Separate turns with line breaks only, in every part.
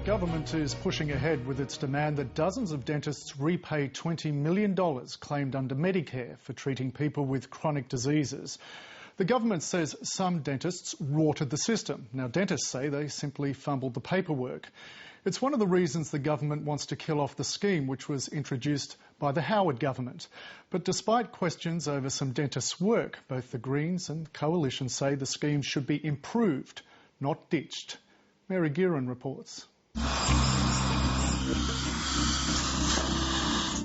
The government is pushing ahead with its demand that dozens of dentists repay $20 million claimed under Medicare for treating people with chronic diseases. The government says some dentists rorted the system. Now, dentists say they simply fumbled the paperwork. It's one of the reasons the government wants to kill off the scheme, which was introduced by the Howard government. But despite questions over some dentists' work, both the Greens and Coalition say the scheme should be improved, not ditched. Mary Guerin reports.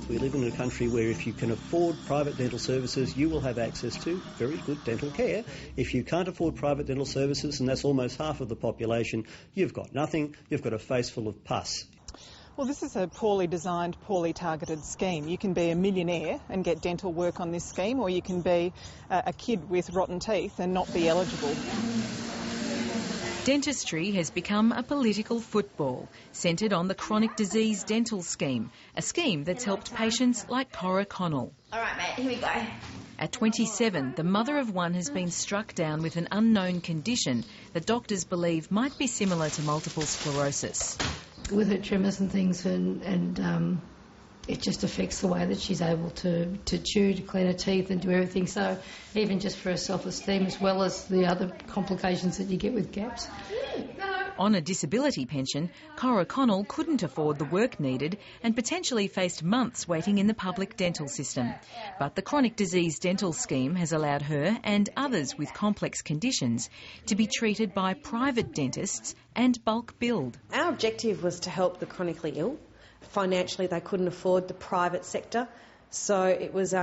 We live in a country where if you can afford private dental services, you will have access to very good dental care. If you can't afford private dental services, and that's almost half of the population, you've got nothing. You've got a face full of pus.
Well, this is a poorly designed, poorly targeted scheme. You can be a millionaire and get dental work on this scheme, or you can be a kid with rotten teeth and not be eligible.
Dentistry has become a political football, centred on the chronic disease dental scheme, a scheme that's helped patients like Cora Connell.
All right, mate, here we go.
At 27, the mother of one has been struck down with an unknown condition that doctors believe might be similar to multiple sclerosis.
With her tremors and things, and it just affects the way that she's able to chew, to clean her teeth and do everything. So even just for her self-esteem, as well as the other complications that you get with gaps.
On a disability pension, Cora Connell couldn't afford the work needed and potentially faced months waiting in the public dental system. But the chronic disease dental scheme has allowed her and others with complex conditions to be treated by private dentists and bulk billed.
Our objective was to help the chronically ill. Financially, they couldn't afford the private sector, so it was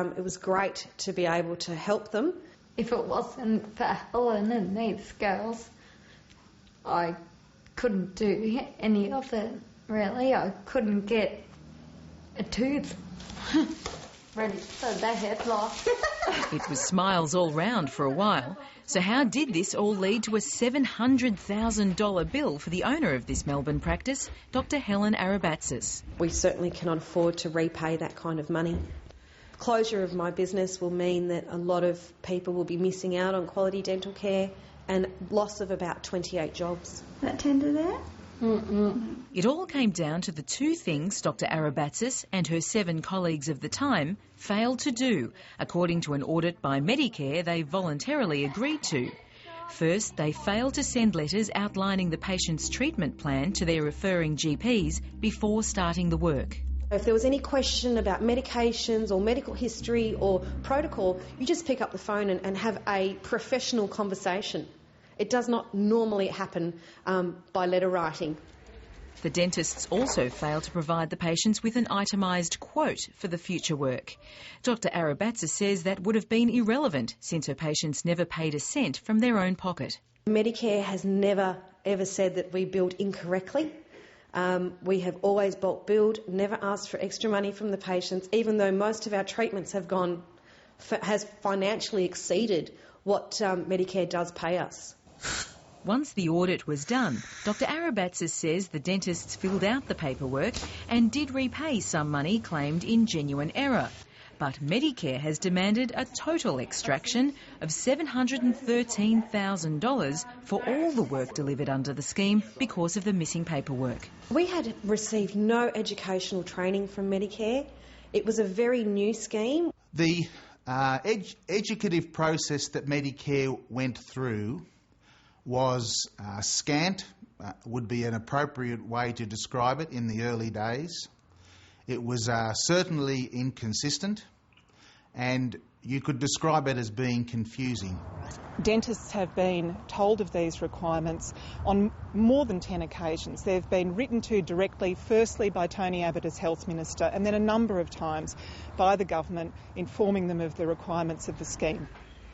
great to be able to help them.
If it wasn't for Helen and these girls, I couldn't do any of it, really. I couldn't get a tooth ready for the headlock.
It was smiles all round for a while. So how did this all lead to a $700,000 bill for the owner of this Melbourne practice, Dr Helen Arabatsis?
We certainly cannot afford to repay that kind of money. Closure of my business will mean that a lot of people will be missing out on quality dental care and loss of about 28 jobs.
That tender there?
It all came down to the two things Dr Arabatsis and her 7 colleagues of the time failed to do, according to an audit by Medicare they voluntarily agreed to. First, they failed to send letters outlining the patient's treatment plan to their referring GPs before starting the work.
If there was any question about medications or medical history or protocol, you just pick up the phone and have a professional conversation. It does not normally happen by letter writing.
The dentists also failed to provide the patients with an itemised quote for the future work. Dr Arabatsis says that would have been irrelevant since her patients never paid a cent from their own pocket.
Medicare has never ever said that we billed incorrectly. We have always bulk billed, never asked for extra money from the patients, even though most of our treatments has financially exceeded what Medicare does pay us.
Once the audit was done, Dr Arabatsis says the dentists filled out the paperwork and did repay some money claimed in genuine error. But Medicare has demanded a total extraction of $713,000 for all the work delivered under the scheme because of the missing paperwork.
We had received no educational training from Medicare. It was a very new scheme.
The educative process that Medicare went through was scant, would be an appropriate way to describe it in the early days. It was certainly inconsistent, and you could describe it as being confusing.
Dentists have been told of these requirements on more than 10 occasions. They've been written to directly, firstly by Tony Abbott as Health Minister, and then a number of times by the government informing them of the requirements of the scheme.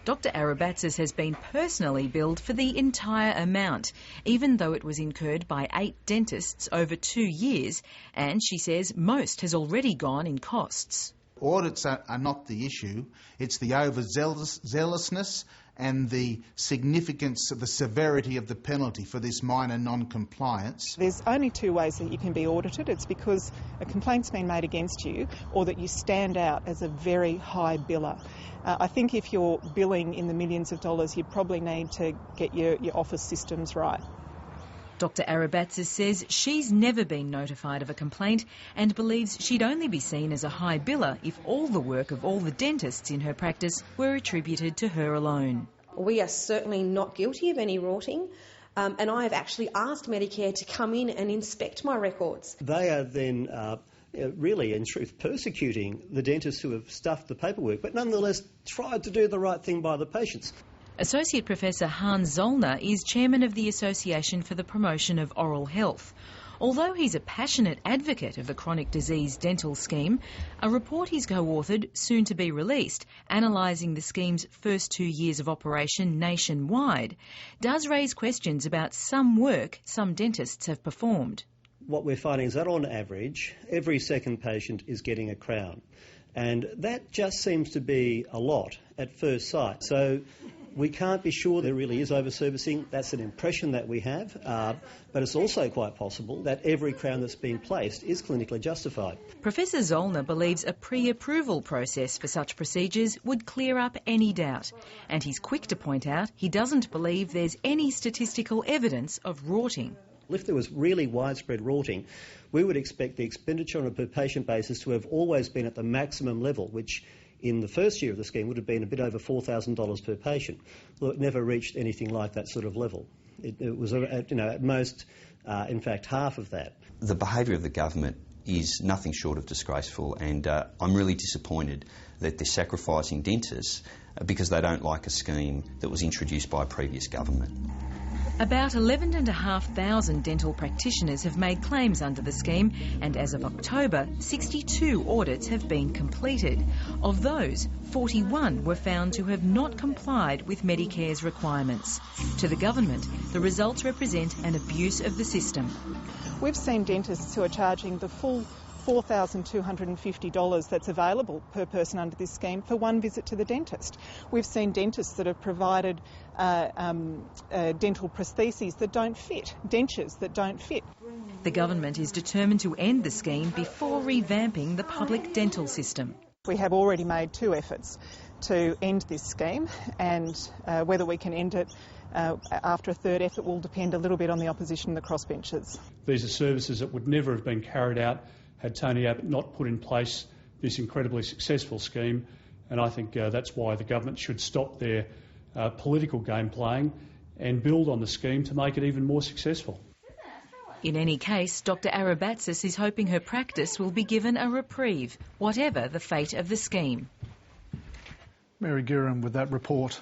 Dr Arabatsis has been personally billed for the entire amount, even though it was incurred by 8 dentists over 2 years, and she says most has already gone in costs.
Audits are not the issue. It's the overzealousness and the significance of the severity of the penalty for this minor non-compliance.
There's only 2 ways that you can be audited. It's because a complaint's been made against you or that you stand out as a very high biller. I think if you're billing in the millions of dollars, you'd probably need to get your office systems right.
Dr Arabatsis says she's never been notified of a complaint and believes she'd only be seen as a high biller if all the work of all the dentists in her practice were attributed to her alone.
We are certainly not guilty of any rorting, and I have actually asked Medicare to come in and inspect my records.
They are then really, in truth, persecuting the dentists who have stuffed the paperwork, but nonetheless tried to do the right thing by the patients.
Associate Professor Hans Zollner is chairman of the Association for the Promotion of Oral Health. Although he's a passionate advocate of the chronic disease dental scheme, a report he's co-authored, soon to be released, analysing the scheme's first 2 years of operation nationwide, does raise questions about some work some dentists have performed.
What we're finding is that on average, every second patient is getting a crown. And that just seems to be a lot at first sight. So we can't be sure there really is over-servicing. That's an impression that we have. But it's also quite possible that every crown that's been placed is clinically justified.
Professor Zollner believes a pre-approval process for such procedures would clear up any doubt. And he's quick to point out he doesn't believe there's any statistical evidence of rorting.
If there was really widespread rorting, we would expect the expenditure on a per-patient basis to have always been at the maximum level, which in the first year of the scheme would have been a bit over $4,000 per patient. Well, it never reached anything like that sort of level. It was, at most, in fact, half of that.
The behaviour of the government is nothing short of disgraceful, and I'm really disappointed that they're sacrificing dentists because they don't like a scheme that was introduced by a previous government.
About 11,500 dental practitioners have made claims under the scheme, and as of October, 62 audits have been completed. Of those, 41 were found to have not complied with Medicare's requirements. To the government, the results represent an abuse of the system.
We've seen dentists who are charging the full $4,250 that's available per person under this scheme for one visit to the dentist. We've seen dentists that have provided dental prostheses that don't fit, dentures that don't fit.
The government is determined to end the scheme before revamping the public dental system.
We have already made 2 efforts to end this scheme, and whether we can end it after a third effort will depend a little bit on the opposition and the crossbenchers.
These are services that would never have been carried out had Tony Abbott not put in place this incredibly successful scheme, and I think that's why the government should stop their political game playing and build on the scheme to make it even more successful.
In any case, Dr Arabatsis is hoping her practice will be given a reprieve, whatever the fate of the scheme.
Mary Guerin with that report.